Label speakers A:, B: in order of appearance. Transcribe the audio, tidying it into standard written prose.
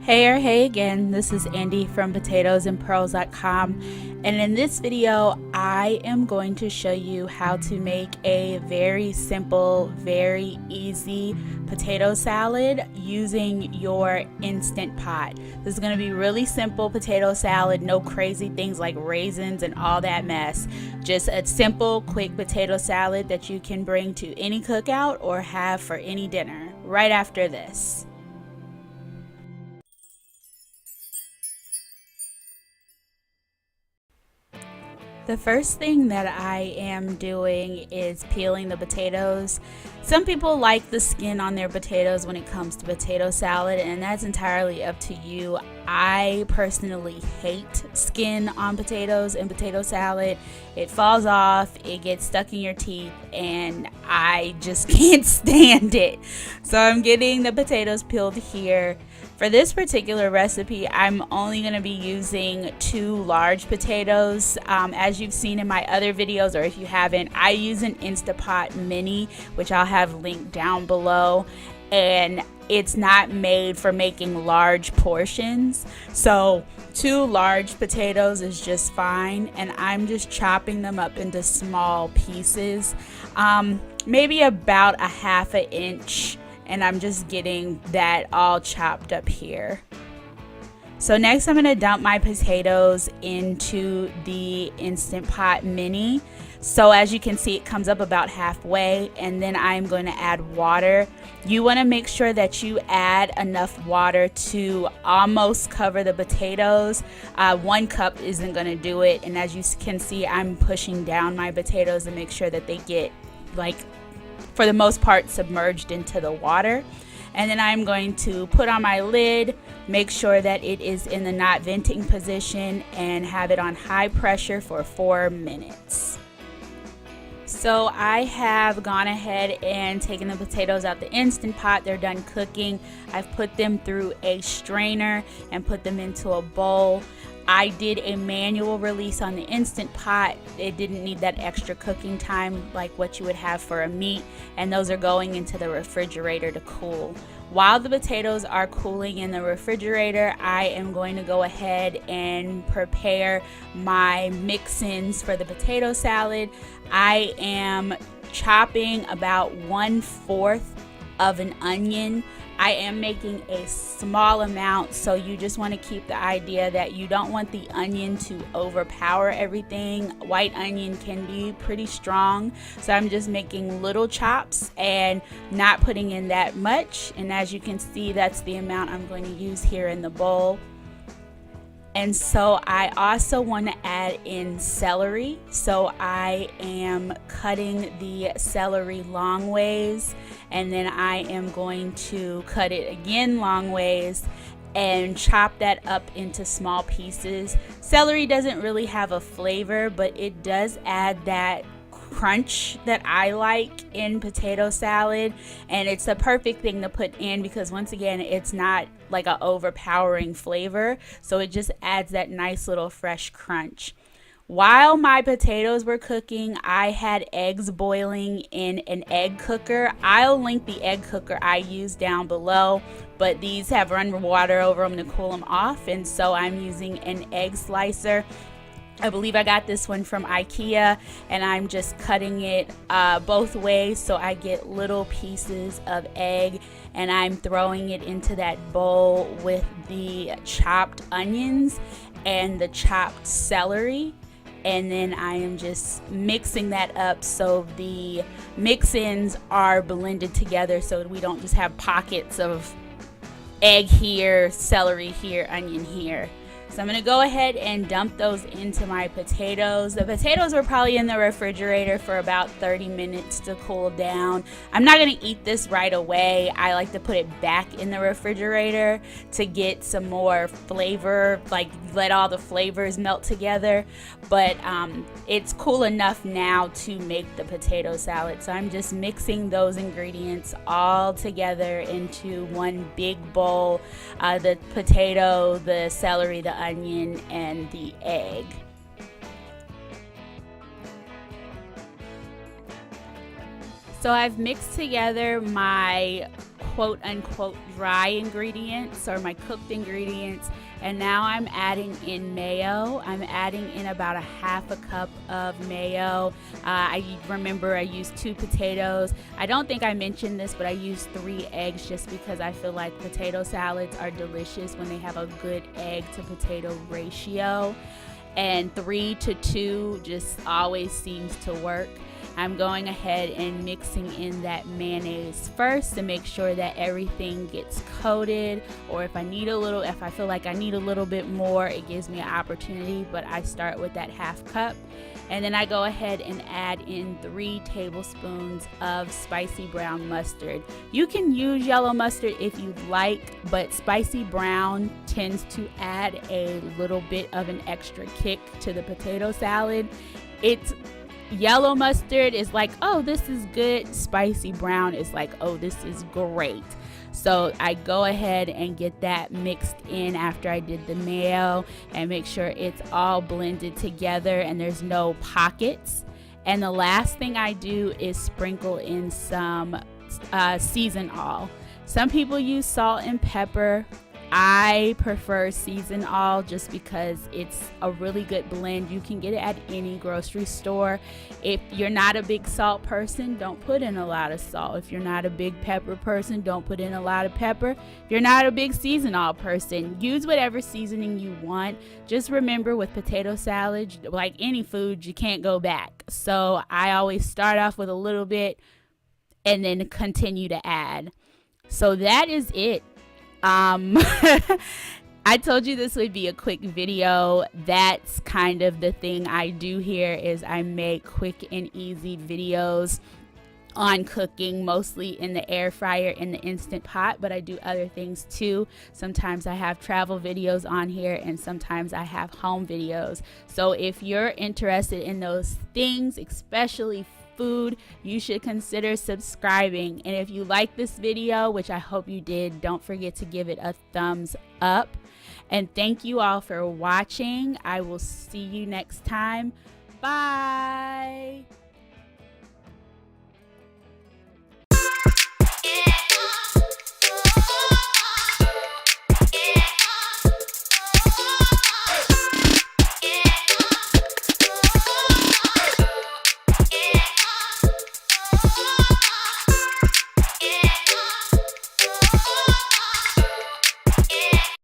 A: Hey again, this is Andy from potatoesandpearls.com, and in this video I am going to show you how to make a very simple, very easy potato salad using your Instant Pot. This is going to be really simple potato salad, no crazy things like raisins and all that mess. Just a simple, quick potato salad that you can bring to any cookout or have for any dinner right after this. The first thing that I am doing is peeling the potatoes. Some people like the skin on their potatoes when it comes to potato salad, and that's entirely up to you. I personally hate skin on potatoes and potato salad. It falls off, it gets stuck in your teeth, and I just can't stand it. So I'm getting the potatoes peeled here. For this particular recipe, I'm only going to be using 2 large potatoes. As you've seen in my other videos, or if you haven't, I use an Instapot Mini, which I'll have linked down below. And it's not made for making large portions. So 2 large potatoes is just fine. And I'm just chopping them up into small pieces, maybe about a ½ inch. And I'm just getting that all chopped up here. So next I'm going to dump my potatoes into the Instant Pot Mini. So as you can see, it comes up about halfway, and then I'm going to add water. You want to make sure that you add enough water to almost cover the potatoes. 1 cup isn't going to do it, and as you can see, I'm pushing down my potatoes to make sure that they get, like, for the most part, submerged into the water. And then I'm going to put on my lid, make sure that it is in the not venting position, and have it on high pressure for 4 minutes. So I have gone ahead and taken the potatoes out the Instant Pot. They're done cooking. I've put them through a strainer and put them into a bowl. I did a manual release on the Instant Pot. It didn't need that extra cooking time like what you would have for a meat, and those are going into the refrigerator to cool. While the potatoes are cooling in the refrigerator, I am going to go ahead and prepare my mix-ins for the potato salad. I am chopping about 1/4 of an onion. I am making a small amount, so you just want to keep the idea that you don't want the onion to overpower everything. White onion can be pretty strong, so I'm just making little chops and not putting in that much. And as you can see, that's the amount I'm going to use here in the bowl. And so I also want to add in celery. So I am cutting the celery long ways, and then I am going to cut it again long ways and chop that up into small pieces. Celery doesn't really have a flavor, but it does add that crunch that I like in potato salad, and it's a perfect thing to put in because, once again, it's not like an overpowering flavor, so it just adds that nice little fresh crunch. While my potatoes were cooking, I had eggs boiling in an egg cooker. I'll link the egg cooker I use down below, but these have run water over them to cool them off, and so I'm using an egg slicer. I believe I got this one from IKEA, and I'm just cutting it both ways so I get little pieces of egg, and I'm throwing it into that bowl with the chopped onions and the chopped celery. And then I am just mixing that up so the mix-ins are blended together so we don't just have pockets of egg here, celery here, onion here. So I'm going to go ahead and dump those into my potatoes. The potatoes were probably in the refrigerator for about 30 minutes to cool down. I'm not going to eat this right away. I like to put it back in the refrigerator to get some more flavor, like let all the flavors melt together. But it's cool enough now to make the potato salad. So I'm just mixing those ingredients all together into one big bowl. The potato, the celery, the onion, and the egg. So I've mixed together my quote unquote dry ingredients or my cooked ingredients. And now I'm adding in mayo. I'm adding in about a half a cup of mayo. I remember I used 2 potatoes. I don't think I mentioned this, but I used 3 eggs just because I feel like potato salads are delicious when they have a good egg to potato ratio. And 3 to 2 just always seems to work. I'm going ahead and mixing in that mayonnaise first to make sure that everything gets coated, or if I feel like I need a little bit more, it gives me an opportunity, but I start with that half cup. And then I go ahead and add in 3 tablespoons of spicy brown mustard. You can use yellow mustard if you like, but spicy brown tends to add a little bit of an extra kick to the potato salad. Yellow mustard is like, oh, this is good. Spicy brown is like, oh, this is great. So I go ahead and get that mixed in after I did the mayo and make sure it's all blended together and there's no pockets. And the last thing I do is sprinkle in some season all. Some people use salt and pepper. I prefer season all just because it's a really good blend. You can get it at any grocery store. If you're not a big salt person, don't put in a lot of salt. If you're not a big pepper person, don't put in a lot of pepper. If you're not a big season all person, use whatever seasoning you want. Just remember, with potato salad, like any food, you can't go back. So I always start off with a little bit and then continue to add. So that is it. I told you this would be a quick video. That's kind of the thing I do here, is I make quick and easy videos on cooking, mostly in the air fryer, in the Instant Pot, but I do other things too. Sometimes I have travel videos on here and sometimes I have home videos. So if you're interested in those things, especially food, you should consider subscribing. And if you like this video, which I hope you did, don't forget to give it a thumbs up. And thank you all for watching. I will see you next time. Bye.